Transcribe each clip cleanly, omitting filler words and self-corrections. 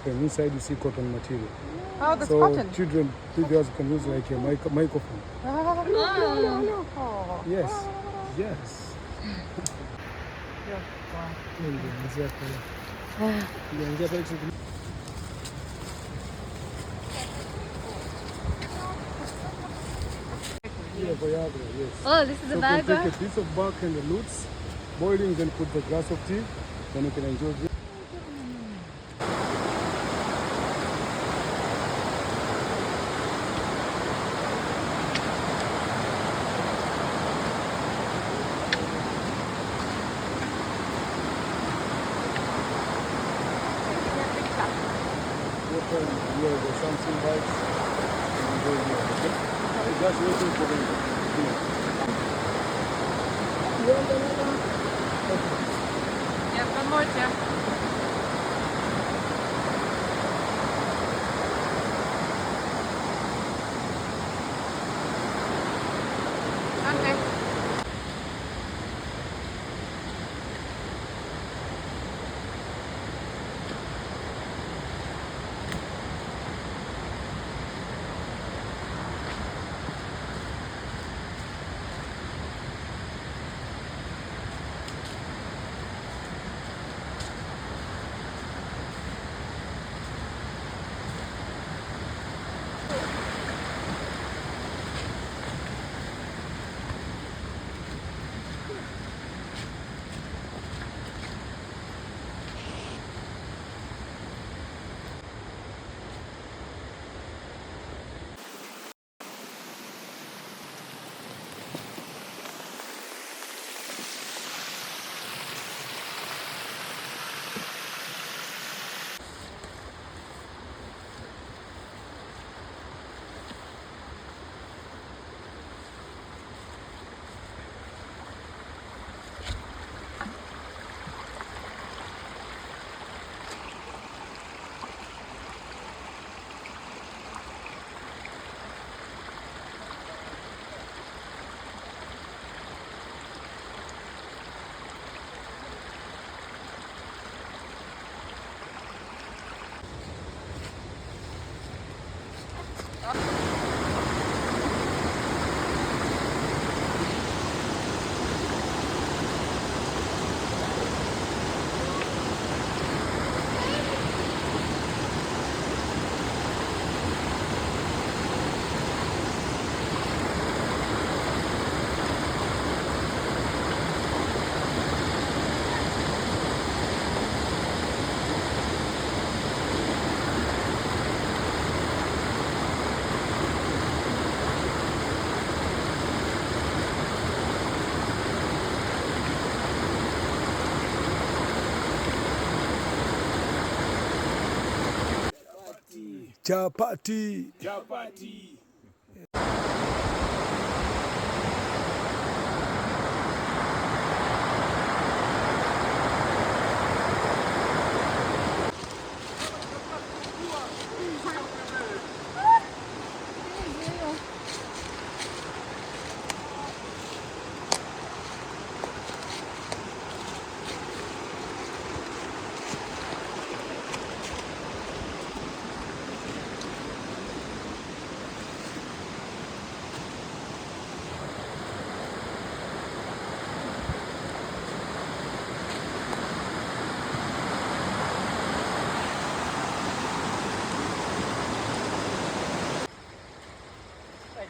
open. Inside you see cotton material. Oh, that's so cotton. Children, videos can use like a microphone. Oh. Yes. Yes. Exactly. Yeah, Viagra, yes. Oh, this is a Viagra. Viagra? Take a piece of bark and the roots, boiling, then put the glass of tea, then you can enjoy it. Yeah, the Samsung bikes. Just waiting for the Yeah, one more, Jeff. Okay. Chapati. Chapati.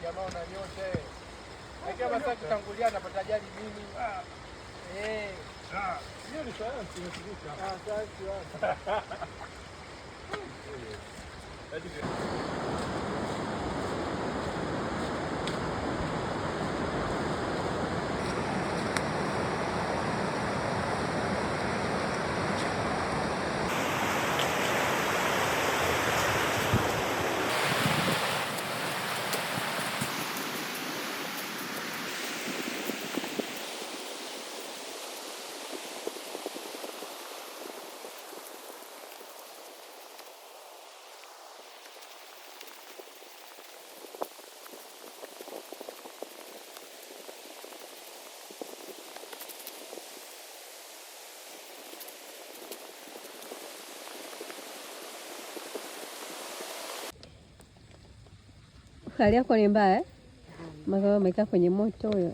Jamaa unanyosha. Akiwa basi kutangulia anapata ajali nini? Hiyo ni sayansi inatumika. Sayansi. Hali yako ni mbaya maka umekaa kwenye moto huyo.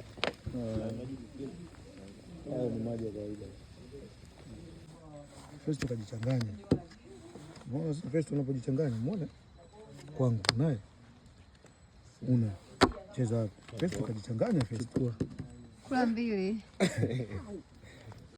Ni maji ya kawaida. Festo kajichanganya. Mbona sasa Festo unapojichanganya muone? Kwangu naye una cheza Festo kajichanganya Festo. Kula mbili.